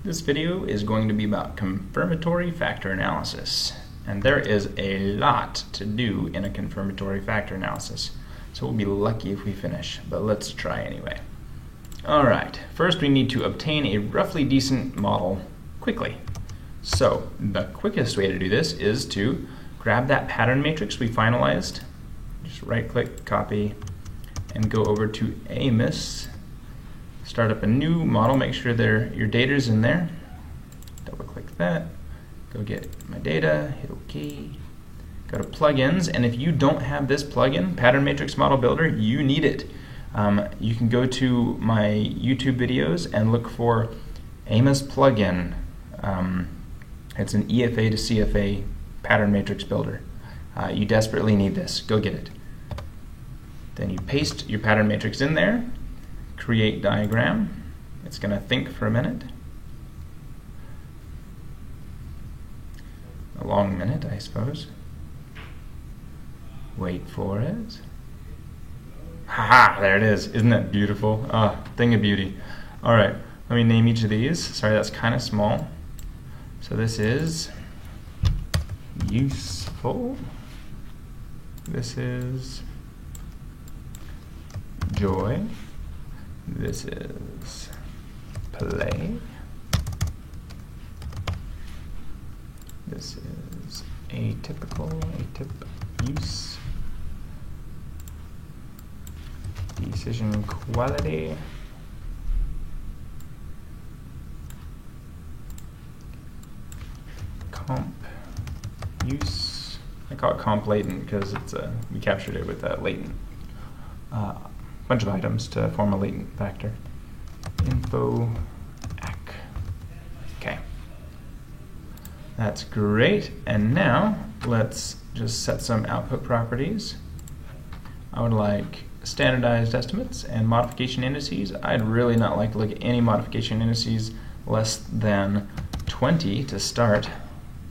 This video is going to be about confirmatory factor analysis, and there is a lot to do in a confirmatory factor analysis, so we'll be lucky if we finish, but let's try anyway. Alright, first we need to obtain a roughly decent model quickly. So the quickest way to do this is to grab that pattern matrix we finalized, just right click, copy, and go over to AMOS. Start up a new model, make sure your data is in there. Double click that, go get my data, hit OK. Go to plugins, and if you don't have this plugin, Pattern Matrix Model Builder, you need it. You can go to my YouTube videos and look for AMOS plugin. It's an EFA to CFA pattern matrix builder. You desperately need this. Go get it. Then you paste your pattern matrix in there. Create diagram. It's going to think for a minute. A long minute, I suppose. Wait for it. Haha, there it is. Isn't that beautiful? Ah, thing of beauty. Alright, let me name each of these. Sorry, that's kind of small. So this is useful. This is joy. This is play. This is atypical, use. Decision quality. Comp use. I call it comp latent because it's we captured it with a latent. Bunch of items to form a latent factor. Info ac. Okay. That's great. And now let's just set some output properties. I would like standardized estimates and modification indices. I'd really not like to look at any modification indices less than 20 to start.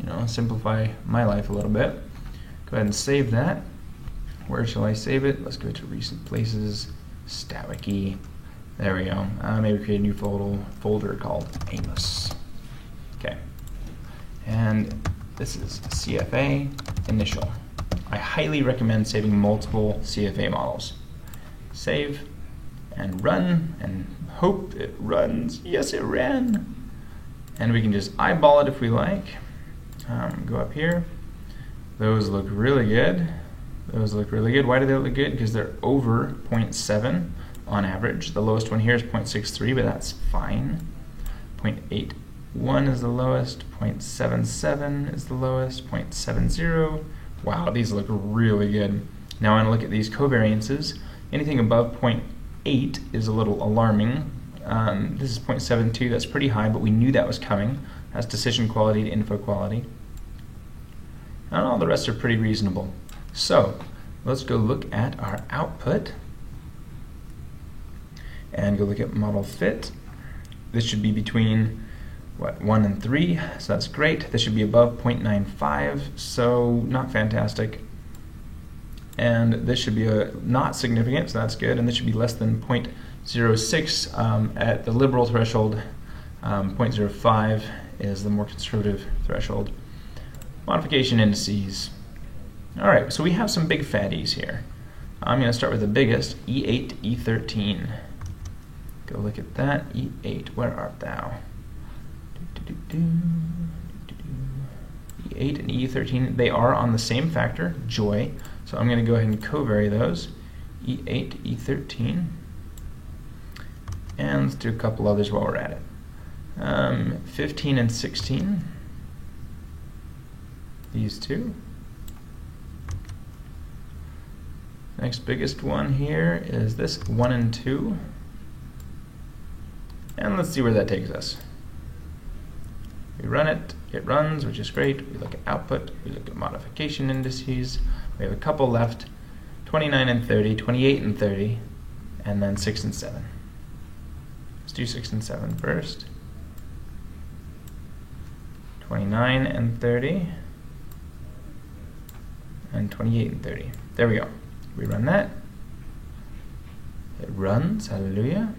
You know, simplify my life a little bit. Go ahead and save that. Where shall I save it? Let's go to recent places. StatWiki. There we go. Maybe create a new folder called AMOS. Okay. And this is CFA initial. I highly recommend saving multiple CFA models. Save and run and hope it runs. Yes, it ran. And we can just eyeball it if we like. Go up here. Those look really good. Those look really good. Why do they look good? Because they're over 0.7 on average. The lowest one here is 0.63, but that's fine. 0.81 is the lowest. 0.77 is the lowest. 0.70. Wow, these look really good. Now I want to look at these covariances. Anything above 0.8 is a little alarming. This is 0.72. That's pretty high, but we knew that was coming. That's decision quality to info quality. And all the rest are pretty reasonable. So let's go look at our output and go look at model fit. This should be between 1 and 3, so that's great. This should be above 0.95, so not fantastic. And this should be not significant, so that's good. And this should be less than 0.06 at the liberal threshold. 0.05 is the more conservative threshold. Modification indices. Alright, so we have some big fatties here. I'm going to start with the biggest, E8, E13. Go look at that. E8, where art thou? E8 and E13, they are on the same factor, joy. So I'm going to go ahead and covary those. E8, E13. And let's do a couple others while we're at it. 15 and 16. These two. Next biggest one here is this 1 and 2. And let's see where that takes us. We run it, it runs, which is great. We look at output, we look at modification indices. We have a couple left, 29 and 30, 28 and 30, and then 6 and 7. Let's do 6 and 7 first. 29 and 30, and 28 and 30. There we go. We run that. It runs, hallelujah.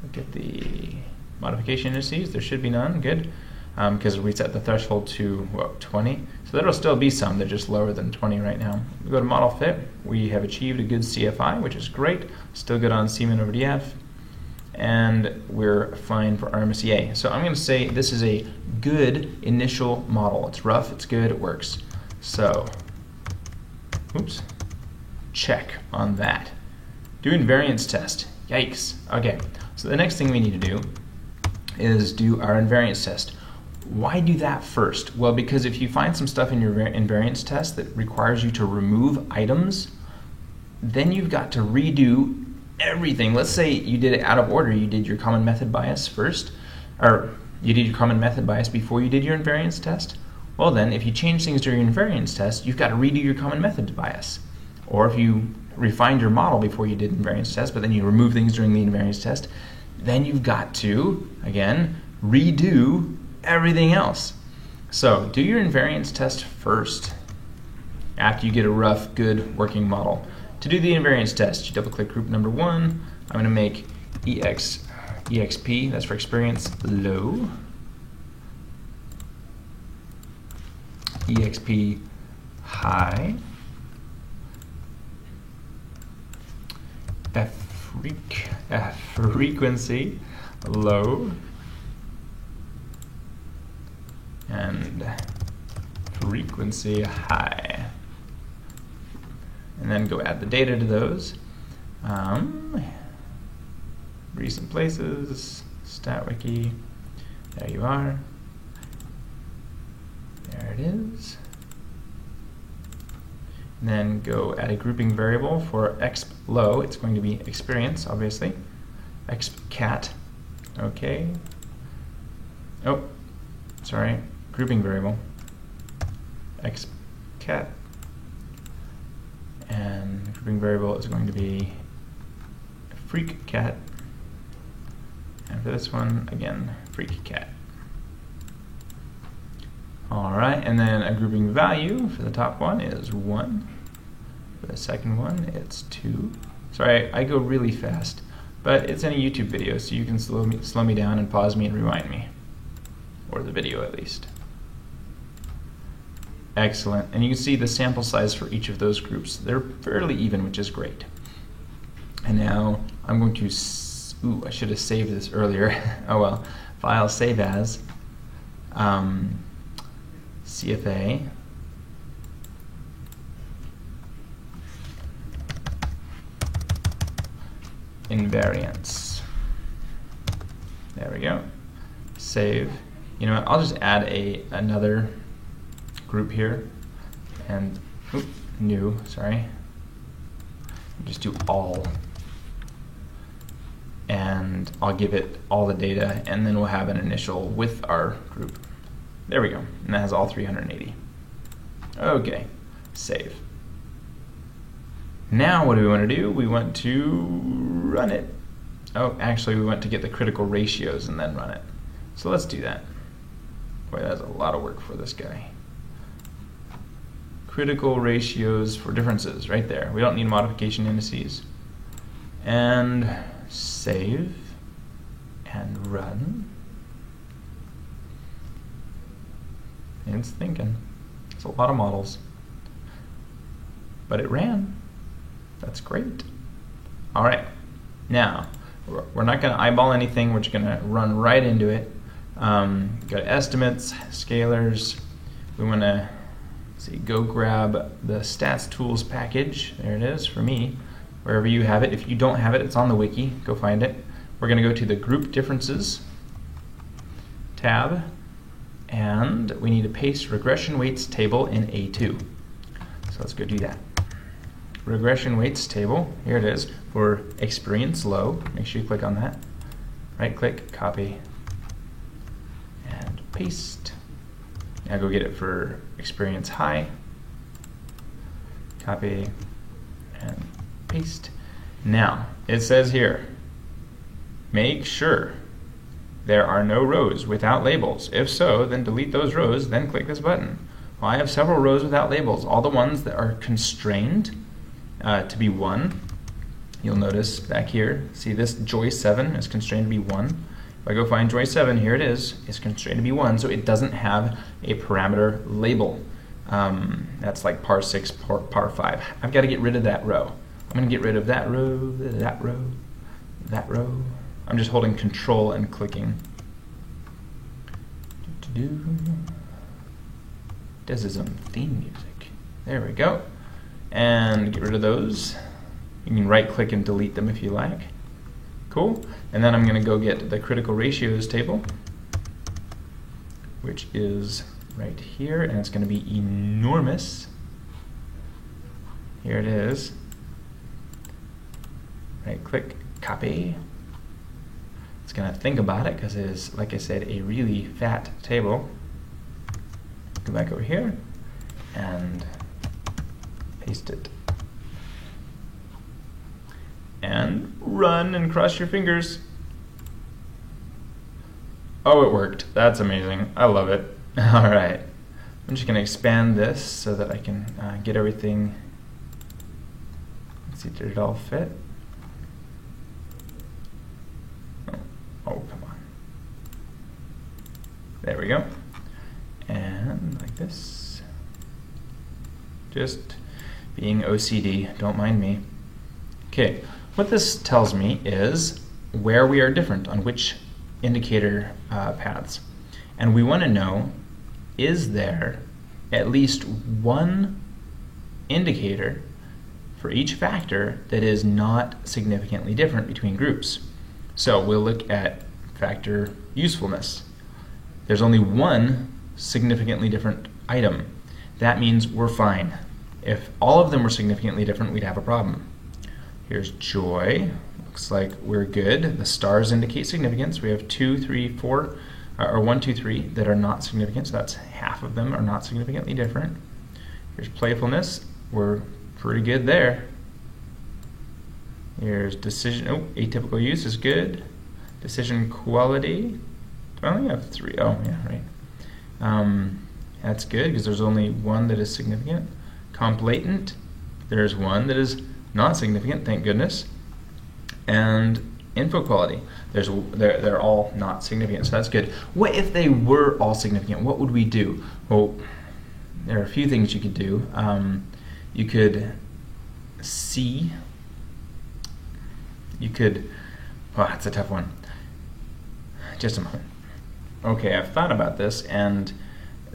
Look at the modification indices. There should be none. Good. Because we set the threshold to, what, 20? So there will still be some. They're just lower than 20 right now. We go to model fit. We have achieved a good CFI, which is great. Still good on C min over DF. And we're fine for RMSEA. So I'm going to say this is a good initial model. It's rough, it's good, it works. So, oops, check on that. Do invariance test. Yikes. Okay, so the next thing we need to do is do our invariance test. Why do that first? Well, because if you find some stuff in your invariance test that requires you to remove items, then you've got to redo everything. Let's say you did it out of order. You did your common method bias first, or you did your common method bias before you did your invariance test. Well then, if you change things during your invariance test, you've got to redo your common method bias. Or if you refined your model before you did invariance test, but then you remove things during the invariance test, then you've got to, again, redo everything else. So do your invariance test first after you get a rough, good working model. To do the invariance test, you double click group number 1. I'm going to make EXP, that's for experience low, EXP high, frequency low, and frequency high. And then go add the data to those. Recent places, StatWiki, there you are. There it is. And then go add a grouping variable for exp low. It's going to be experience, obviously. Exp cat, okay. Oh, sorry, grouping variable. Exp cat. And the grouping variable is going to be freak cat. And for this one, again, freak cat. All right, and then a grouping value for the top one is 1. For the second one, it's 2. Sorry, I go really fast, but it's in a YouTube video, so you can slow me down and pause me and rewind me, or the video at least. Excellent, and you can see the sample size for each of those groups. They're fairly even, which is great. And now I'm going to, ooh, I should have saved this earlier. Oh well, file save as, CFA, invariance. There we go. Save. You know what? I'll just add another group here, and new. Sorry. Just do all, and I'll give it all the data, and then we'll have an initial with our group. There we go, and that has all 380. Okay, save. Now what do we want to do? We want to run it. Oh, actually we want to get the critical ratios and then run it. So let's do that. Boy, that's a lot of work for this guy. Critical ratios for differences, right there. We don't need modification indices. And save and run. And it's thinking. It's a lot of models. But it ran. That's great. All right. Now, we're not going to eyeball anything. We're just going to run right into it. Go to estimates, scalars. We want to go grab the stats tools package. There it is for me. Wherever you have it. If you don't have it, it's on the wiki. Go find it. We're going to go to the group differences tab. And we need to paste regression weights table in A2. So let's go do that. Regression weights table, here it is, for experience low. Make sure you click on that. Right click, copy, and paste. Now go get it for experience high. Copy and paste. Now, it says here, make sure there are no rows without labels. If so, then delete those rows, then click this button. Well, I have several rows without labels. All the ones that are constrained to be 1. You'll notice back here, see this Joy 7 is constrained to be 1. If I go find joy 7, here it is. It's constrained to be 1, so it doesn't have a parameter label. That's like par 6, par 5. I've got to get rid of that row. I'm going to get rid of that row, that row, that row. I'm just holding Control and clicking. Desism theme music. There we go. And get rid of those. You can right-click and delete them if you like. Cool. And then I'm going to go get the critical ratios table, which is right here, and it's going to be enormous. Here it is. Right-click, copy. It's going to think about it because it is, like I said, a really fat table. Go back over here and paste it. And run and cross your fingers. Oh, it worked. That's amazing. I love it. All right. I'm just going to expand this so that I can get everything. Let's see, did it all fit? Oh, come on. There we go. And like this. Just being OCD, don't mind me. Okay, what this tells me is where we are different on which indicator paths. And we want to know, is there at least one indicator for each factor that is not significantly different between groups? So we'll look at factor usefulness. There's only one significantly different item. That means we're fine. If all of them were significantly different, we'd have a problem. Here's joy. Looks like we're good. The stars indicate significance. We have 2, 3, 4, or 1, 2, 3 that are not significant, so that's half of them are not significantly different. Here's playfulness. We're pretty good there. Here's decision. Oh, atypical use is good. Decision quality. Do I only have 3? Oh, yeah, right. That's good because there's only one that is significant. Comp latent. There's one that is not significant, thank goodness. And info quality. They're all not significant, so that's good. What if they were all significant? What would we do? Well, there are a few things you could do. You could see. You could. Oh, that's a tough one. Just a moment. Okay, I've thought about this, and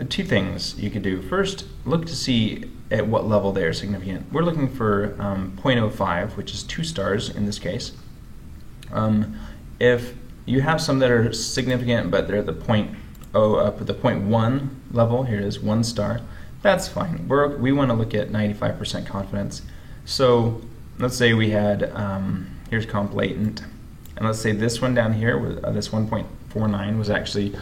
two things you could do. First, look to see at what level they are significant. We're looking for 0.05, which is 2 stars in this case. If you have some that are significant, but they're at the 0.1 level, here it is, 1 star, that's fine. We want to look at 95% confidence. So let's say we had, here's comp latent, and let's say this one down here, this 1.49 was actually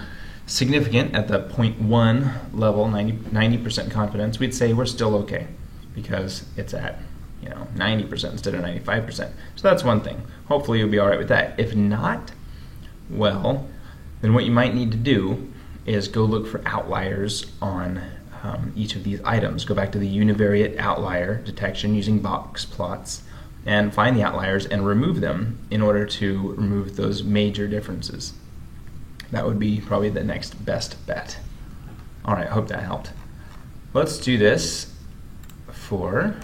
significant at the 0.1 level, 90% confidence. We'd say we're still okay because it's at 90% instead of 95%. So that's one thing. Hopefully you'll be all right with that. If not, well, then what you might need to do is go look for outliers on each of these items. Go back to the univariate outlier detection using box plots and find the outliers and remove them in order to remove those major differences. That would be probably the next best bet. All right, I hope that helped. Let's do this for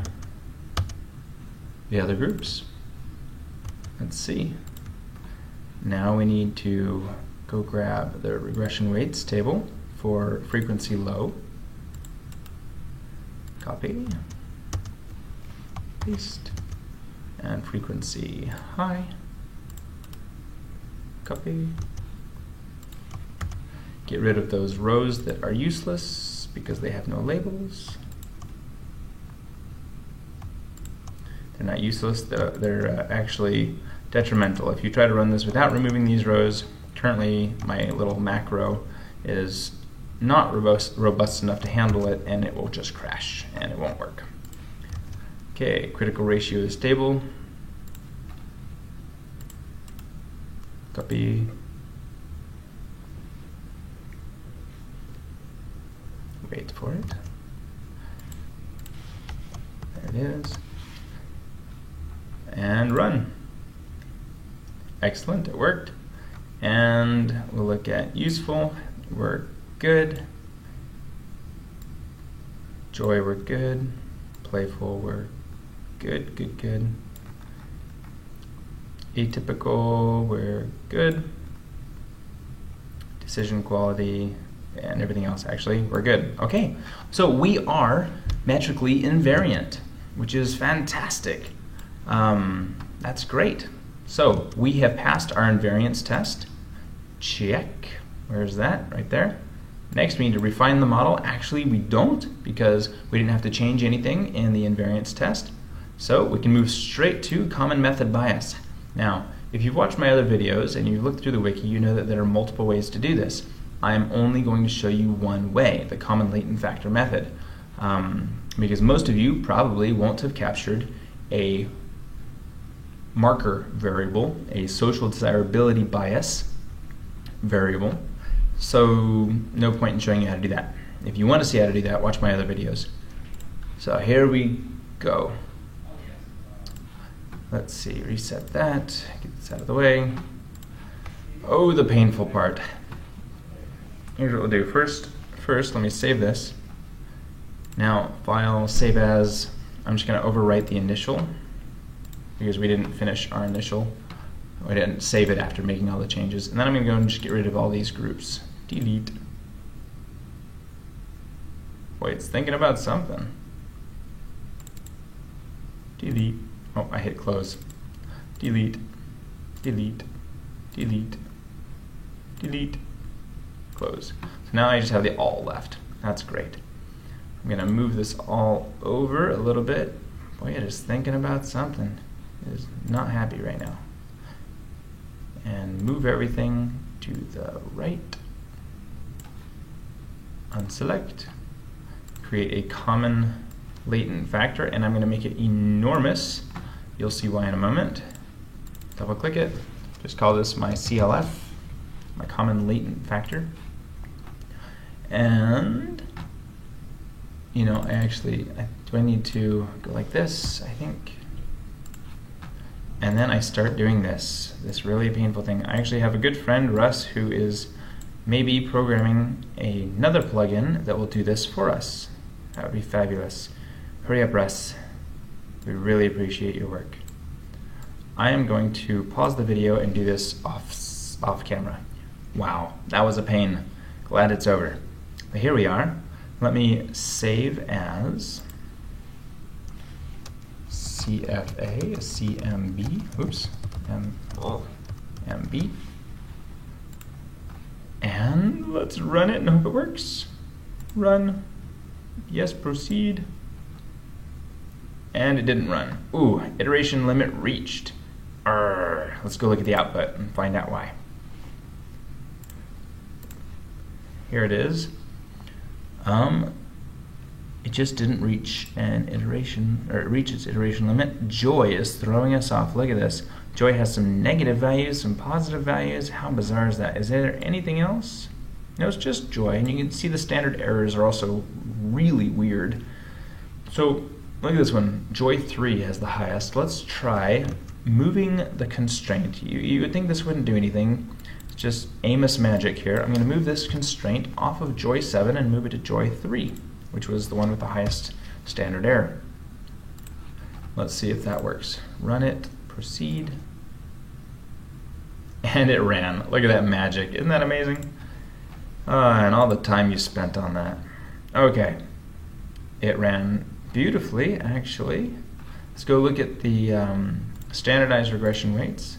the other groups. Let's see. Now we need to go grab the regression weights table for frequency low. Copy, paste, and frequency high. Copy. Get rid of those rows that are useless because they have no labels. They're not useless, they're actually detrimental. If you try to run this without removing these rows, currently my little macro is not robust enough to handle it, and it will just crash and it won't work. Okay, critical ratio is stable. Copy. Wait for it. There it is. And run. Excellent, it worked. And we'll look at useful, we're good. Joy, we're good. Playful, we're good, good, good. Atypical, we're good. Decision quality, and everything else, actually, we're good. Okay, so we are metrically invariant, which is fantastic. That's great. So we have passed our invariance test. Check. Where's that? Right there. Next, we need to refine the model. Actually, we don't, because we didn't have to change anything in the invariance test. So we can move straight to common method bias. Now, if you've watched my other videos and you've looked through the wiki, you know that there are multiple ways to do this. I am only going to show you one way, the common latent factor method, because most of you probably won't have captured a marker variable, a social desirability bias variable, so no point in showing you how to do that. If you want to see how to do that, watch my other videos. So here we go. Let's see, reset that, get this out of the way. Oh, the painful part. Here's what we'll do. First, let me save this. Now, file, save as, I'm just going to overwrite the initial because we didn't finish our initial. We didn't save it after making all the changes. And then I'm going to go and just get rid of all these groups. Delete. Wait, it's thinking about something. Delete. Oh, I hit close. Delete. Delete. Delete. Delete. Close. So now I just have the all left. That's great. I'm going to move this all over a little bit. Boy, it is thinking about something. It is not happy right now. And move everything to the right. Unselect. Create a common latent factor, and I'm going to make it enormous. You'll see why in a moment. Double click it. Just call this my CLF, my common latent factor. And, you know, do I need to go like this? I think. And then I start doing this really painful thing. I actually have a good friend, Russ, who is maybe programming another plugin that will do this for us. That would be fabulous. Hurry up, Russ. We really appreciate your work. I am going to pause the video and do this off camera. Wow, that was a pain. Glad it's over. But here we are. Let me save as CFA, CMB, oops, MB. And let's run it and hope it works. Run. Yes, proceed. And it didn't run. Ooh, iteration limit reached. Let's go look at the output and find out why. Here it is. It just didn't reach an iteration, or it reached its iteration limit. Joy is throwing us off. Look at this. Joy has some negative values, some positive values. How bizarre is that? Is there anything else? No, it's just joy. And you can see the standard errors are also really weird. So look at this one. Joy 3 has the highest. Let's try moving the constraint. You would think this wouldn't do anything. It's just Amos magic here. I'm going to move this constraint off of Joy 7 and move it to Joy 3, which was the one with the highest standard error. Let's see if that works. Run it, proceed, and it ran. Look at that magic. Isn't that amazing? And all the time you spent on that. Okay, it ran beautifully, actually. Let's go look at the standardized regression weights.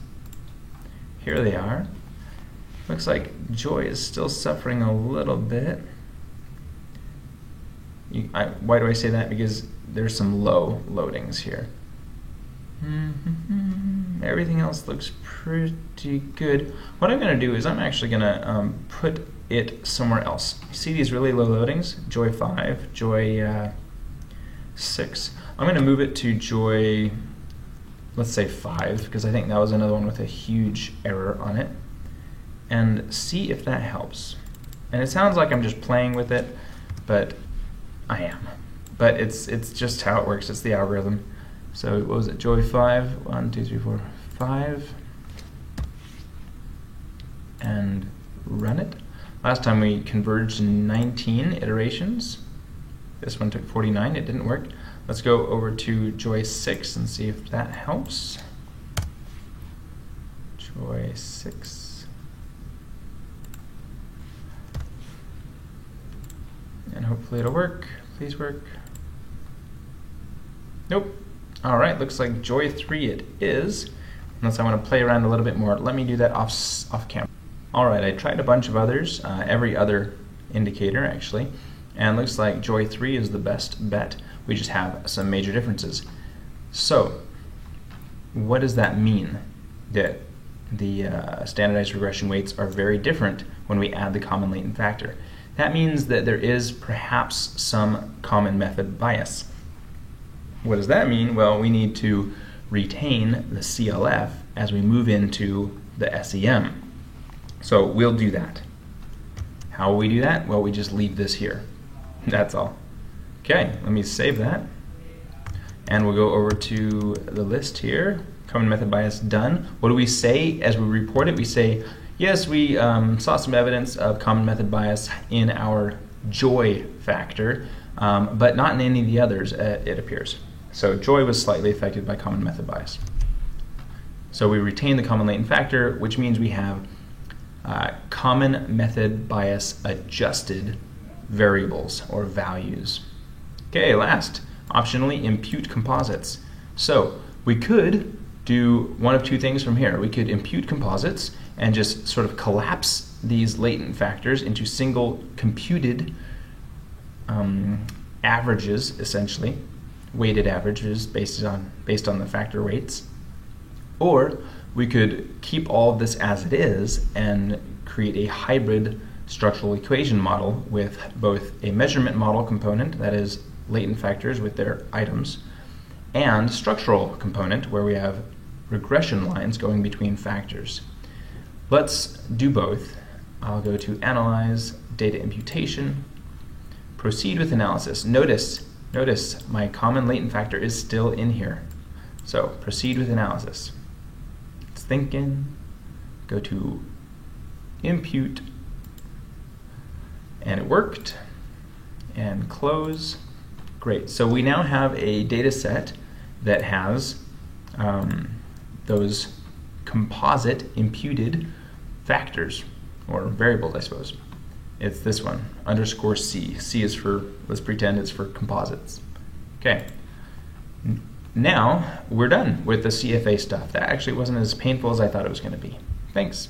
Here they are. Looks like Joy is still suffering a little bit. Why do I say that? Because there's some low loadings here. Everything else looks pretty good. What I'm going to do is I'm actually going to put it somewhere else. You see these really low loadings? Joy 5, Joy 6. I'm going to move it to Joy, let's say 5, because I think that was another one with a huge error on it. And see if that helps. And it sounds like I'm just playing with it, but I am. But it's just how it works. It's the algorithm. So what was it? Joy 5. 1, 2, 3, 4, 5. and run it. Last time we converged in 19 iterations. This one took 49, it didn't work. Let's go over to Joy 6 and see if that helps. Joy 6. And hopefully it'll work. Please work. Nope. All right, looks like Joy 3 it is. Unless I want to play around a little bit more. Let me do that off camera. All right, I tried a bunch of others, every other indicator actually, and looks like Joy 3 is the best bet. We just have some major differences. So, what does that mean? That the standardized regression weights are very different when we add the common latent factor. That means that there is perhaps some common method bias. What does that mean? Well, we need to retain the CLF as we move into the SEM. So we'll do that. How will we do that? Well, we just leave this here. That's all. Okay, let me save that. And we'll go over to the list here. Common method bias done. What do we say as we report it? We say, yes, we saw some evidence of common method bias in our Joy factor, but not in any of the others, it appears. So Joy was slightly affected by common method bias. So we retain the common latent factor, which means we have common method bias adjusted variables or values. Okay, last, optionally impute composites. So we could do one of two things from here. We could impute composites and just sort of collapse these latent factors into single computed averages, essentially, weighted averages based on the factor weights. Or we could keep all of this as it is and create a hybrid structural equation model with both a measurement model component, that is latent factors with their items, and structural component where we have regression lines going between factors. Let's do both. I'll go to Analyze, Data Imputation, Proceed with Analysis. Notice my common latent factor is still in here. So proceed with analysis. It's thinking, go to Impute, and it worked, and close. Great, so we now have a data set that has those composite imputed factors, or variables, I suppose. It's this one, _C. C is for, let's pretend it's for composites. Okay, now we're done with the CFA stuff. That actually wasn't as painful as I thought it was going to be. Thanks.